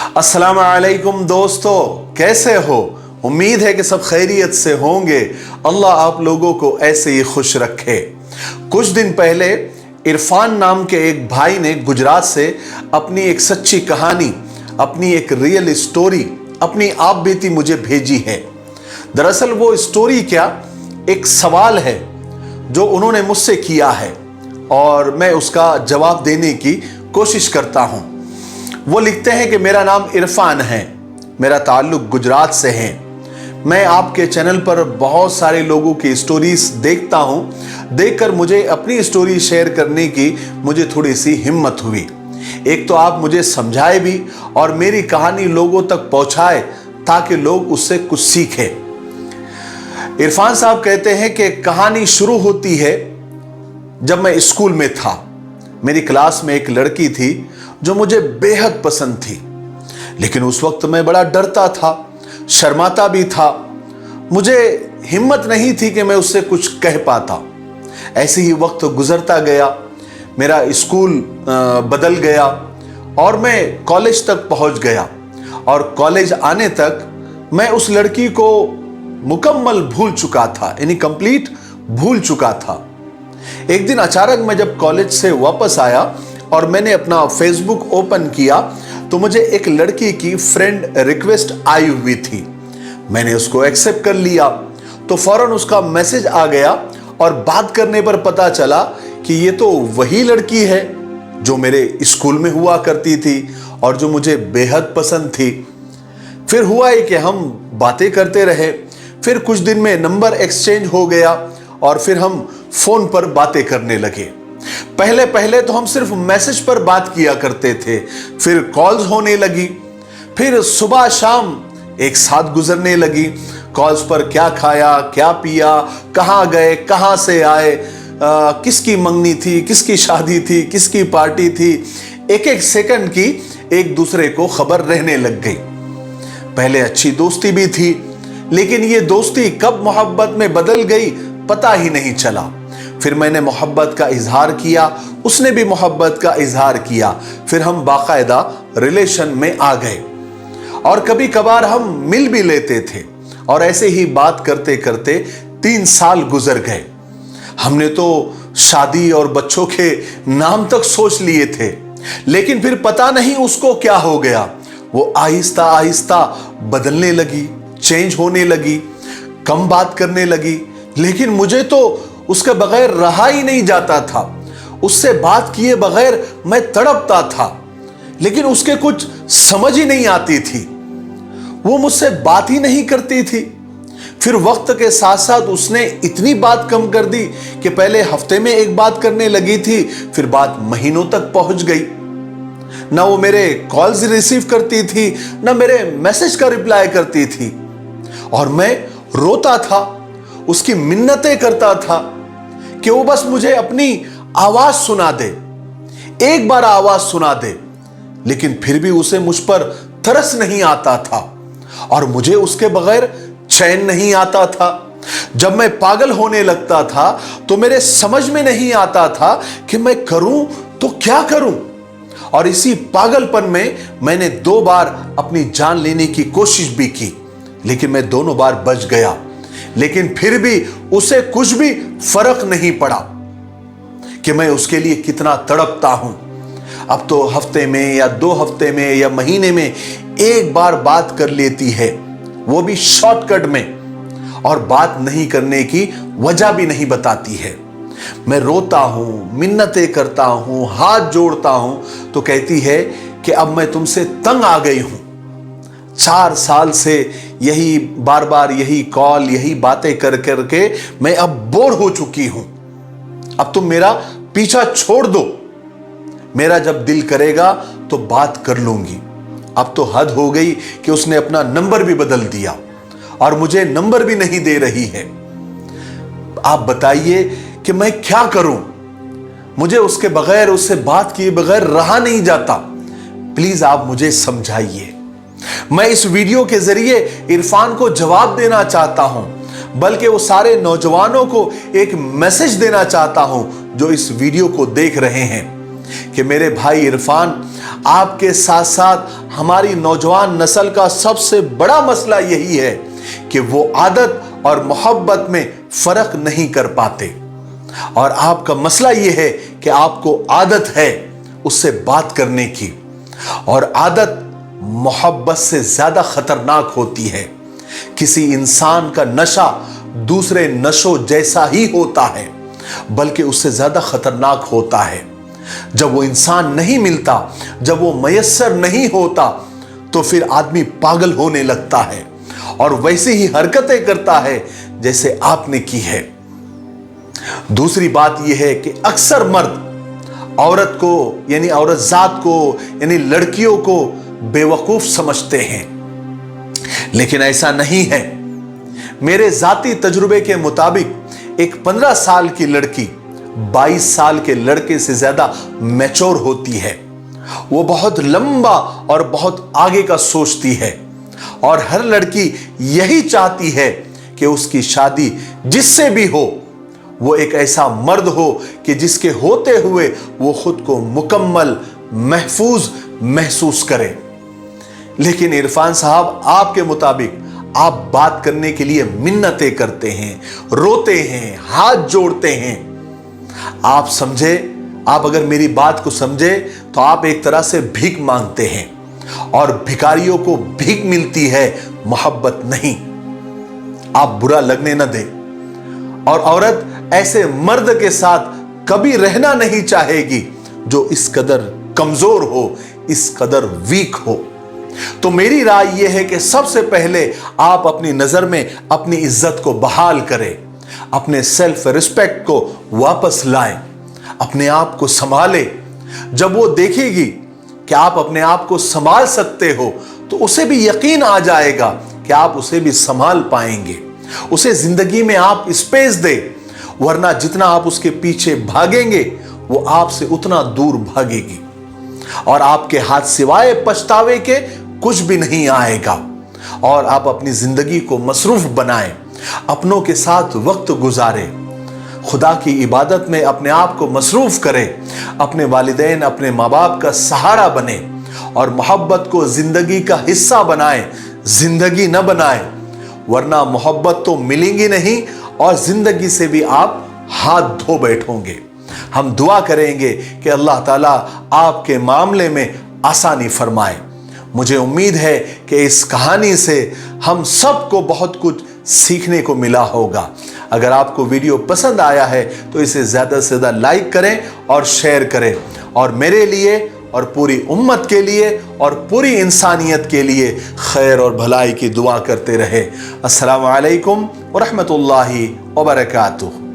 अस्सलाम वालेकुम दोस्तों, कैसे हो? उम्मीद है कि सब खैरियत से होंगे। अल्लाह आप लोगों को ऐसे ही खुश रखे। कुछ दिन पहले इरफान नाम के एक भाई ने गुजरात से अपनी एक सच्ची कहानी, अपनी एक रियल स्टोरी, अपनी आप बीती मुझे भेजी है। दरअसल वो स्टोरी क्या, एक सवाल है जो उन्होंने मुझसे किया है और मैं उसका जवाब देने की कोशिश करता हूं। वो लिखते हैं कि मेरा नाम इरफान है, मेरा ताल्लुक गुजरात से है। मैं आपके चैनल पर बहुत सारे लोगों की स्टोरीज देखता हूं। देखकर मुझे अपनी स्टोरी शेयर करने की मुझे थोड़ी सी हिम्मत हुई। एक तो आप मुझे समझाए भी और मेरी कहानी लोगों तक पहुंचाए ताकि लोग उससे कुछ सीखें। इरफान साहब कहते हैं कि कहानी शुरू होती है जब मैं स्कूल में था। मेरी क्लास में एक लड़की थी जो मुझे बेहद पसंद थी, लेकिन उस वक्त मैं बड़ा डरता था, शर्माता भी था। मुझे हिम्मत नहीं थी कि मैं उससे कुछ कह पाता। ऐसे ही वक्त गुजरता गया, मेरा स्कूल बदल गया और मैं कॉलेज तक पहुंच गया। और कॉलेज आने तक मैं उस लड़की को मुकम्मल भूल चुका था, यानी कंप्लीट भूल चुका था। एक दिन अचानक मैं जब कॉलेज से वापस आया और मैंने अपना फेसबुक ओपन किया तो मुझे एक लड़की की फ्रेंड रिक्वेस्ट आई हुई थी। मैंने उसको एक्सेप्ट कर लिया तो फौरन उसका मैसेज आ गया और बात करने पर पता चला कि ये तो वही लड़की है जो मेरे स्कूल में हुआ करती थी और जो मुझे बेहद पसंद थी। फिर हुआ है कि हम बातें करते रहे, फिर कुछ दिन में नंबर एक्सचेंज हो गया और फिर हम फोन पर बातें करने लगे। पहले पहले तो हम सिर्फ मैसेज पर बात किया करते थे, फिर कॉल्स होने लगी, फिर सुबह शाम एक साथ गुजरने लगी। कॉल्स पर क्या खाया, क्या पिया, कहां गए, कहां से आए, किसकी मंगनी थी, किसकी शादी थी, किसकी पार्टी थी, एक एक सेकंड की एक दूसरे को खबर रहने लग गई। पहले अच्छी दोस्ती भी थी, लेकिन ये दोस्ती कब मोहब्बत में बदल गई पता ही नहीं चला। फिर मैंने मोहब्बत का इजहार किया, उसने भी मोहब्बत का इजहार किया, फिर हम बाकायदा रिलेशन में आ गए और कभी कभार हम मिल भी लेते थे। और ऐसे ही बात करते करते 3 साल गुजर गए। हमने तो शादी और बच्चों के नाम तक सोच लिए थे, लेकिन फिर पता नहीं उसको क्या हो गया। वो आहिस्ता आहिस्ता बदलने लगी, चेंज होने लगी, कम बात करने लगी, लेकिन मुझे तो उसके बगैर रहा ही नहीं जाता था। उससे बात किए बगैर मैं तड़पता था, लेकिन उसके कुछ समझ ही नहीं आती थी। वो मुझसे बात ही नहीं करती थी। फिर वक्त के साथ साथ उसने इतनी बात कम कर दी कि पहले हफ्ते में एक बात करने लगी थी, फिर बात महीनों तक पहुंच गई। ना वो मेरे कॉल्स रिसीव करती थी, ना मेरे मैसेज का रिप्लाई करती थी। और मैं रोता था, उसकी मिन्नतें करता था कि वो बस मुझे अपनी आवाज सुना दे, एक बार आवाज सुना दे। लेकिन फिर भी उसे मुझ पर तरस नहीं आता था और मुझे उसके बगैर चैन नहीं आता था। जब मैं पागल होने लगता था तो मेरे समझ में नहीं आता था कि मैं करूं तो क्या करूं। और इसी पागलपन में मैंने 2 बार अपनी जान लेने की कोशिश भी की, लेकिन मैं दोनों बार बच गया। लेकिन फिर भी उसे कुछ भी फर्क नहीं पड़ा कि मैं उसके लिए कितना तड़पता हूं। अब तो हफ्ते में या 2 हफ्ते में या महीने में एक बार बात कर लेती है, वो भी शॉर्टकट में, और बात नहीं करने की वजह भी नहीं बताती है। मैं रोता हूं, मिन्नतें करता हूं, हाथ जोड़ता हूं तो कहती है कि अब मैं तुमसे तंग आ गई हूं। 4 साल से यही बार बार यही कॉल, यही बातें कर करके मैं अब बोर हो चुकी हूं। अब तुम मेरा पीछा छोड़ दो, मेरा जब दिल करेगा तो बात कर लूंगी। अब तो हद हो गई कि उसने अपना नंबर भी बदल दिया और मुझे नंबर भी नहीं दे रही है। आप बताइए कि मैं क्या करूं? मुझे उसके बगैर, उससे बात किए बगैर रहा नहीं जाता। प्लीज आप मुझे समझाइए। मैं इस वीडियो के जरिए इरफान को जवाब देना चाहता हूं, बल्कि वो सारे नौजवानों को एक मैसेज देना चाहता हूं जो इस वीडियो को देख रहे हैं कि मेरे भाई इरफान, आपके साथ साथ हमारी नौजवान नस्ल का सबसे बड़ा मसला यही है कि वो आदत और मोहब्बत में फर्क नहीं कर पाते। और आपका मसला यह है कि आपको आदत है उससे बात करने की, और आदत मोहब्बत से ज्यादा खतरनाक होती है। किसी इंसान का नशा दूसरे नशों जैसा ही होता है, बल्कि उससे ज्यादा खतरनाक होता है। जब वो इंसान नहीं मिलता, जब वो मयस्सर नहीं होता, तो फिर आदमी पागल होने लगता है और वैसी ही हरकतें करता है जैसे आपने की है। दूसरी बात यह है कि अक्सर मर्द औरत को यानी औरत जात को यानी लड़कियों को बेवकूफ समझते हैं, लेकिन ऐसा नहीं है। मेरे जाती तजुर्बे के मुताबिक एक 15 साल की लड़की 22 साल के लड़के से ज्यादा मैच्योर होती है। वो बहुत लंबा और बहुत आगे का सोचती है, और हर लड़की यही चाहती है कि उसकी शादी जिससे भी हो वो एक ऐसा मर्द हो कि जिसके होते हुए वो खुद को मुकम्मल महफूज महसूस करे। लेकिन इरफान साहब, आपके मुताबिक आप बात करने के लिए मिन्नतें करते हैं, रोते हैं, हाथ जोड़ते हैं। आप समझे, आप अगर मेरी बात को समझे तो आप एक तरह से भीख मांगते हैं, और भिखारियों को भीख मिलती है, मोहब्बत नहीं। आप बुरा लगने न दें। और औरत ऐसे मर्द के साथ कभी रहना नहीं चाहेगी जो इस कदर कमजोर हो, इस कदर वीक हो। तो मेरी राय यह है कि सबसे पहले आप अपनी नजर में अपनी इज्जत को बहाल करें, अपने सेल्फ रिस्पेक्ट को वापस लाएं, अपने आप को संभालें। जब वो देखेगी कि आप अपने आप को संभाल सकते हो, तो उसे भी यकीन आ जाएगा कि आप उसे भी संभाल पाएंगे। उसे जिंदगी में आप स्पेस दें, वरना जितना आप उसके पीछे भागेंगे वो आपसे उतना दूर भागेगी, और आपके हाथ सिवाय पछतावे के कुछ भी नहीं आएगा। और आप अपनी जिंदगी को मसरूफ बनाएं, अपनों के साथ वक्त गुजारें, खुदा की इबादत में अपने आप को मसरूफ करें, अपने वालिदैन, अपने माँ बाप का सहारा बने, और मोहब्बत को जिंदगी का हिस्सा बनाएं, जिंदगी न बनाएं, वरना मोहब्बत तो मिलेंगी नहीं और जिंदगी से भी आप हाथ धो बैठोगे। हम दुआ करेंगे कि अल्लाह ताला आपके मामले में आसानी फरमाए। मुझे उम्मीद है कि इस कहानी से हम सबको बहुत कुछ सीखने को मिला होगा। अगर आपको वीडियो पसंद आया है तो इसे ज़्यादा से ज़्यादा लाइक करें और शेयर करें, और मेरे लिए और पूरी उम्मत के लिए और पूरी इंसानियत के लिए खैर और भलाई की दुआ करते रहे। अस्सलामु अलैकुम व रहमतुल्लाहि व बरकातुहू।